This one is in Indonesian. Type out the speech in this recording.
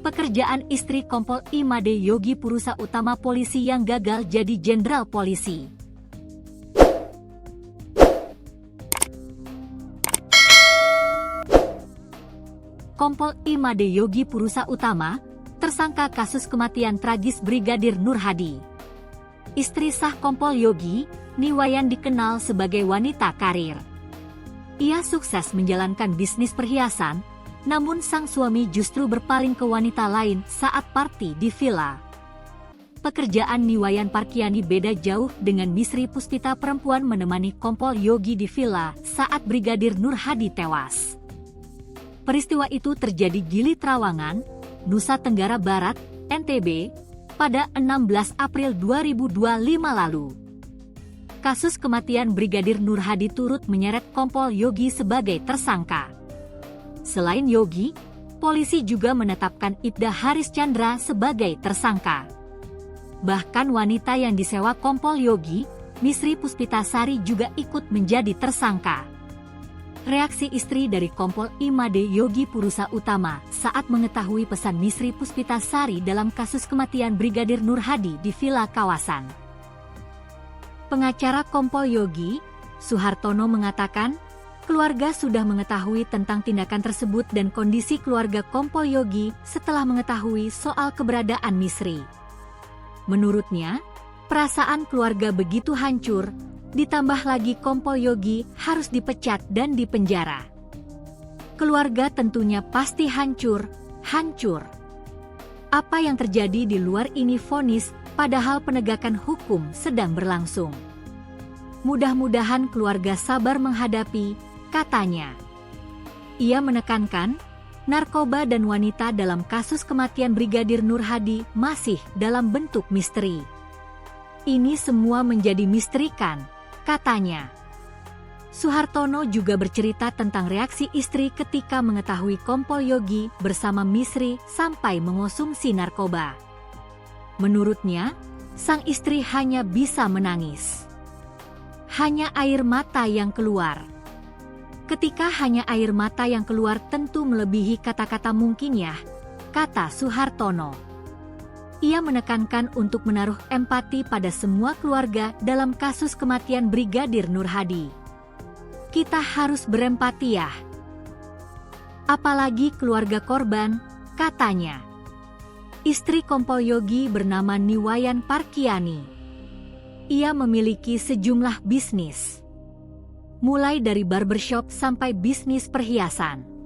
Pekerjaan istri Kompol Imade Yogi Purusa utama polisi yang gagal jadi jenderal polisi. Kompol Imade Yogi Purusa utama, tersangka kasus kematian tragis Brigadir Nur Hadi. Istri sah Kompol Yogi, Niwayan dikenal sebagai wanita karir. Ia sukses menjalankan bisnis perhiasan, namun sang suami justru berpaling ke wanita lain saat party di villa. Pekerjaan Niwayan Parkiani beda jauh dengan Misri Puspita, perempuan menemani Kompol Yogi di villa saat Brigadir Nur Hadi tewas. Peristiwa itu terjadi Gili Trawangan, Nusa Tenggara Barat, NTB, pada 16 April 2025 lalu. Kasus kematian Brigadir Nur Hadi turut menyeret Kompol Yogi sebagai tersangka. Selain Yogi, polisi juga menetapkan Ibda Haris Chandra sebagai tersangka. Bahkan wanita yang disewa Kompol Yogi, Misri Puspitasari, juga ikut menjadi tersangka. Reaksi istri dari Kompol Imade Yogi Purusa utama saat mengetahui pesan Misri Puspitasari dalam kasus kematian Brigadir Nur Hadi di villa kawasan. Pengacara Kompol Yogi, Suhartono, mengatakan, keluarga sudah mengetahui tentang tindakan tersebut dan kondisi keluarga Kompol Yogi setelah mengetahui soal keberadaan Misri. Menurutnya, perasaan keluarga begitu hancur, ditambah lagi Kompol Yogi harus dipecat dan dipenjara. Keluarga tentunya pasti hancur. Apa yang terjadi di luar ini vonis, padahal penegakan hukum sedang berlangsung. Mudah-mudahan keluarga sabar menghadapi, katanya. Ia menekankan, narkoba dan wanita dalam kasus kematian Brigadir Nur Hadi masih dalam bentuk misteri. Ini semua menjadi misteri kan, katanya. Suhartono juga bercerita tentang reaksi istri ketika mengetahui Kompol Yogi bersama Misri sampai mengonsumsi narkoba. Menurutnya, sang istri hanya bisa menangis. Hanya air mata yang keluar. Ketika hanya air mata yang keluar tentu melebihi kata-kata mungkin ya, kata Suhartono. Ia menekankan untuk menaruh empati pada semua keluarga dalam kasus kematian Brigadir Nur Hadi. Kita harus berempati ya. Apalagi keluarga korban, katanya. Istri Kompol Yogi bernama Niwayan Parkiani. Ia memiliki sejumlah bisnis, mulai dari barbershop sampai bisnis perhiasan.